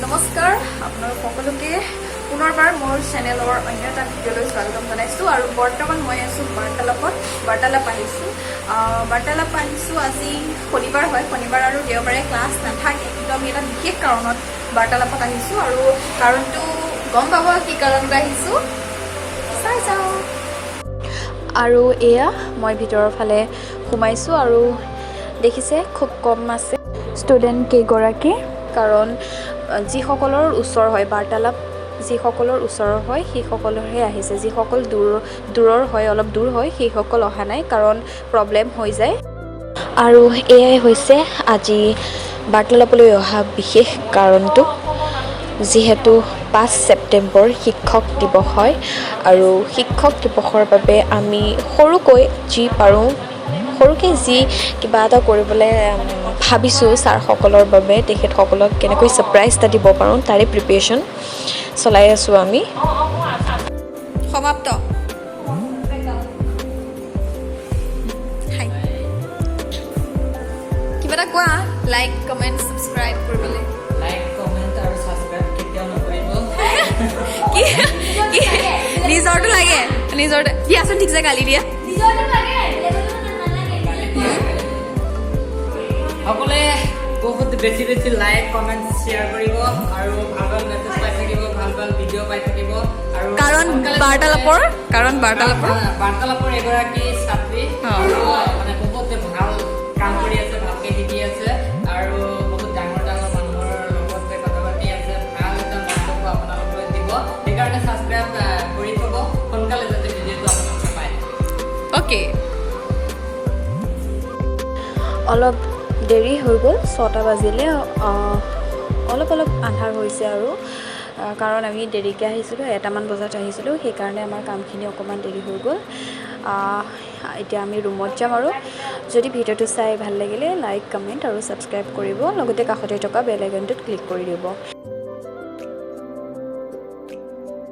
নমস্কাৰ আপোনালোক সকলোকে পুনৰবাৰ মোৰ চেনেলৰ অন্য এটা ভিডিঅ'লৈ স্বাগতম জনাইছোঁ আৰু বৰ্তমান মই আছোঁ বাৰ্তালাপ আহিছোঁ আজি শনিবাৰ হয় শনিবাৰ আৰু দেওবাৰে ক্লাছ নাথাকে কিন্তু আমি এটা বিশেষ কাৰণত বাৰ্তালাপত আহিছোঁ আৰু কাৰণটো গম পাব কি কাৰণত আহিছোঁ চাই যাওঁ আৰু এয়া মই ভিতৰৰ ফালে সোমাইছোঁ আৰু দেখিছে খুব কম আছে ষ্টুডেণ্ট কেইগৰাকী কাৰণ যিসকলৰ ওচৰ হয় বাৰ্তালাপ যিসকলৰ ওচৰৰ হয় সেইসকলৰহে আহিছে যিসকল দূৰৰ হয় অলপ দূৰ হয় সেইসকল অহা নাই কাৰণ প্ৰব্লেম হৈ যায় আৰু এয়াই হৈছে আজি বাৰ্তালাপলৈ অহা বিশেষ কাৰণটো যিহেতু 5 ছেপ্টেম্বৰ শিক্ষক দিৱস হয় আৰু শিক্ষক দিৱসৰ বাবে আমি সৰুকৈ যি পাৰোঁ সৰুকৈ যি কিবা এটা কৰিবলৈ ভাবিছোঁ ছাৰসকলৰ বাবে তেখেতসকলক কেনেকৈ ছাৰপ্ৰাইজ এটা দিব পাৰোঁ তাৰে প্ৰিপেৰেশ্যন চলাই আছোঁ আমি সমাপ্ত কিবা এটা কোৱা লাইক কমেণ্ট ছাবস্ক্ৰাইব কৰিবলৈ নিজৰটো লাগে নিজৰটো দিয়াচোন ঠিকছে গালি দিয়া সকলে বহুত বেছি বেছি লাইক কমেন্ট শ্বেয়াৰ কৰিব আৰু ভাল ভাল মেছেজ পাই থাকিব ভাল ভাল ভিডিঅ' পাই থাকিব আৰু কাৰণ বাৰ্তালাপৰ এগৰাকী ছাত্ৰী মানে বহুত ভাল কাম কৰি আছে ভালকে শিকি আছে আৰু বহুত ডাঙৰ ডাঙৰ মানুহৰ লগত কথা পাতি আছে ভাল এটা মন্তব্য আপোনালোকে দিব সেইকাৰণে ছাবস্ক্ৰাইব কৰি থ'ব সোনকালে যাতে ভিডিঅ'টো আপোনালোকে পায় অ'কে অলপ দেৰি হৈ গ'ল 6টা বাজিলে অলপ আন্ধাৰ হৈছে আৰু কাৰণ আমি দেৰিকৈ আহিছিলোঁ 1টামান বজাত আহিছিলোঁ সেইকাৰণে আমাৰ কামখিনি অকণমান দেৰি হৈ গ'ল এতিয়া আমি ৰুমত যাম আৰু যদি ভিডিঅ'টো চাই ভাল লাগিলে লাইক কমেণ্ট আৰু ছাবস্ক্ৰাইব কৰিব লগতে কাষতে থকা বেল আইকনটোত ক্লিক কৰি দিব